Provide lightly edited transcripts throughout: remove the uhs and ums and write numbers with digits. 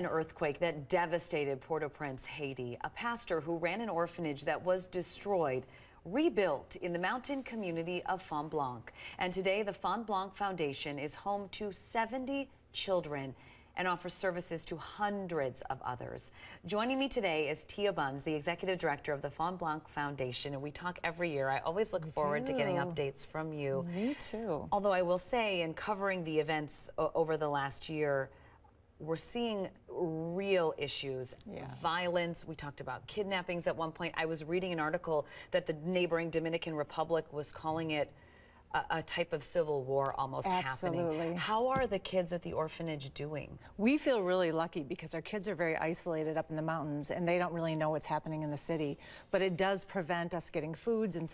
An earthquake that devastated Port-au-Prince, Haiti. A pastor who ran an orphanage that was destroyed rebuilt in the mountain community of Font Blanc. And today, the Font Blanc Foundation is home to 70 children and offers services to hundreds of others. Joining me today is Tia Buns, the executive director of the Font Blanc Foundation, and we talk every year. I always look forward to getting updates from you. Me too. Although I will say, in covering the events over the last year, we're seeing real issues, violence. We talked about kidnappings at one point. I was reading an article that the neighboring Dominican Republic was calling it a type of civil war almost happening. How are the kids at the orphanage doing? We feel really lucky because our kids are very isolated up in the mountains and they don't really know what's happening in the city. But it does prevent us getting food and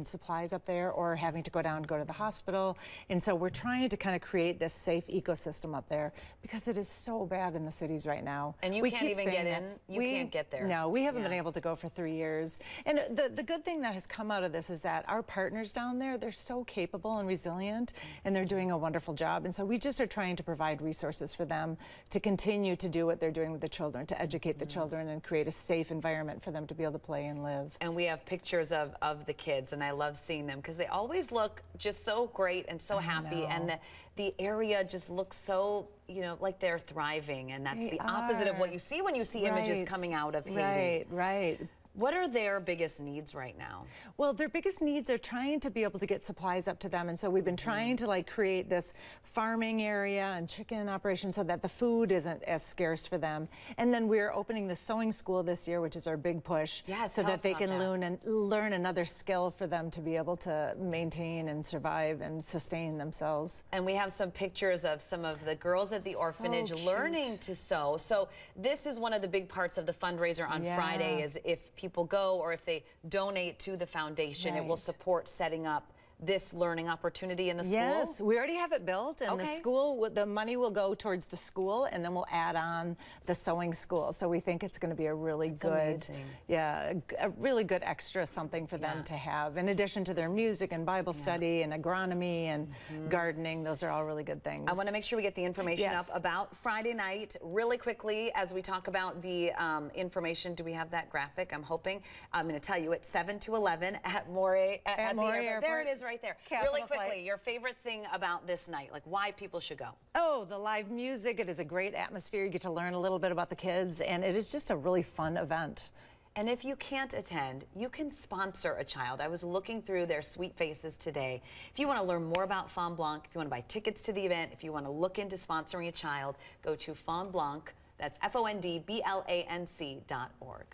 supplies up there or having to go to the hospital. And so we're trying to kind of create this safe ecosystem up there because it is so bad in the cities right now. And you can't even get in? You can't get there? No, we haven't been able to go for 3 years. And the good thing that has come out of this is that our partners down there, they're so capable and resilient, and they're doing a wonderful job. And so we just are trying to provide resources for them to continue to do what they're doing with the children, to educate the children and create a safe environment for them to be able to play and live. And we have pictures of the kids, and I love seeing them because they always look just so great and so happy, and the area just looks so, you know, like they're thriving, and that's the opposite of what you see when you see images coming out of Haiti. Right. What are their biggest needs right now? Well, their biggest needs are trying to be able to get supplies up to them. And so we've been trying to like create this farming area and chicken operation so that the food isn't as scarce for them. And then we're opening the sewing school this year, which is our big push, so that they can learn another skill for them to be able to maintain and survive and sustain themselves. And we have some pictures of some of the girls at the orphanage learning to sew. So this is one of the big parts of the fundraiser on Friday, is if people go or if they donate to the foundation, it will support setting up this learning opportunity in the school? Yes, we already have it built, and the school, the money will go towards the school, and then we'll add on the sewing school. So we think it's going to be a really good, a really good extra something for them to have, in addition to their music and Bible study and agronomy and gardening. Those are all really good things. I want to make sure we get the information up about Friday night really quickly as we talk about the information. Do we have that graphic? I'm hoping. I'm going to tell you it's 7 to 11 at Morey at the airport. There it is right there. Really quickly, your favorite thing about this night, like why people should go? Oh, the live music. It is a great atmosphere. You get to learn a little bit about the kids, and it is just a really fun event. And if you can't attend, you can sponsor a child. I was looking through their sweet faces today. If you want to learn more about Font Blanc, if you want to buy tickets to the event, if you want to look into sponsoring a child, go to Font Blanc, that's FONDBLANC.org.